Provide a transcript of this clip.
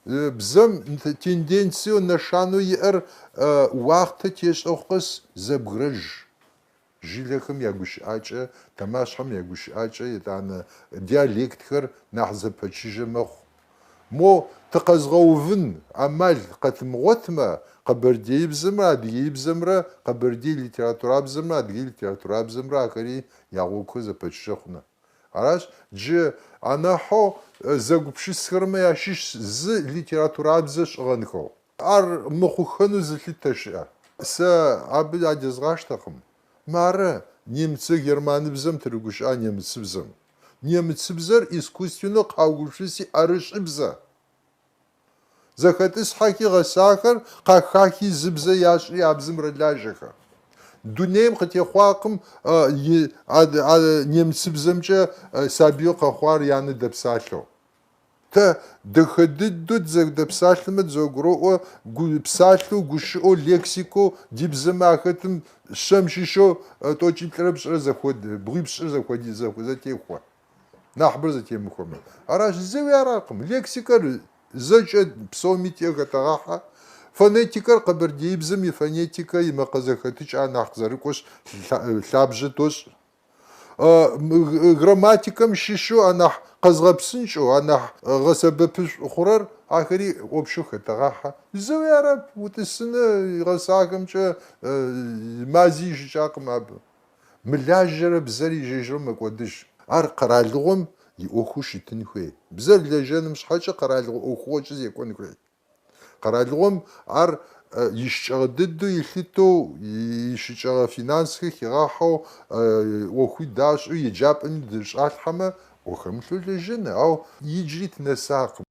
Бзэм тенденцию нэшану иӏэр уахътэ тешӏэхъос зэбгырэж. Жылэхэм ягущыӏакӏэ, тамашхьэм ягущыӏакӏэ етӏанэ диалектхэр нахь зэпэчыжьэ мэхъу. Мо тыкъэзгъэувын ӏэмал къэтымыгъотмэ, къэбэрдеибзэмрэ адыгеибзэмрэ къэбэрдей литературабзэмрэ адыгей литературабзэмрэ ахэри ягъукхо зэпэчыжьэ хъунэ. Араш джы анахьэу зэгупшысхэрмэ ящыщ зы литературабзэ шӏыгъэнхэу. Ар мыхъухэну зылъытэ щыӏэ. Сэ абы адезгъаштэкъым. Мары немцы германыбзэм тыригущыӏа немыцыбзэм. Немыцыбзэр искусственно къаугупшыси ӏэрышӏыбзэ. Зэхэтӏысхьэхи гъэсахэр къахахи зыбзэ ящӏри абзым рэлажьэхэ. Дунейм къытехъуакъым немыцыбзэмкӏэ сабийо къэхъуар янэ дэпсалъэу. Тэ дэхэ дыдэу дэпсалъэмэ зэгуроӏо псалъэу гушыӏэу лексикэу дибзэмэ ахэтым шъэм щыщэу тӏокӏиплӏырэ пшӏырэ бгъуипшӏыр зэтехъуэ. Нахьыбэр зэтемыхуэмэ. Араш зэуи аракъым. Лексикэр зэкӏэ псоми тегъэтэгъахьэ. Фонетикэр къэбэрдеибзэм и фонетикэ имэкъэ зэхэтыкӏ ар нахь къызэрыкӏуэщ лъабжьэ тӏощӏ. Грамматикэм щыщэу анахь къэзгъэпсынкӏэу, анахь гъэсэбэпышӏу хъурэр ахэри ӏуэпшэу хэтэгъахьэ. Зэуи ара утӏысынэ гъэсахэмкӏэ мази ищыкӏакъым абы. Мылажьэрэ бзэр ижejьрэ мэкӏуэдыж. Ар къэралыгъуэм и ӏуэхуу щытын хуей. Бзэр лэжьэным щхьэкӏэ къэралыгъуэ ӏуэхугъуэкӏэ зекӏуэн хуей. Къэралыгъуэм ар ищыкӏэгъэ дыдэу илъытэу, ищыкӏэгъэ финансхэр хигъахьэу, ӏуэхуи дащӏэу, еджапӏэми дыщӏалъхьэмэ, ӏуэхэмылъу лэжьэнэ. Ау иджыри тынэсакъым.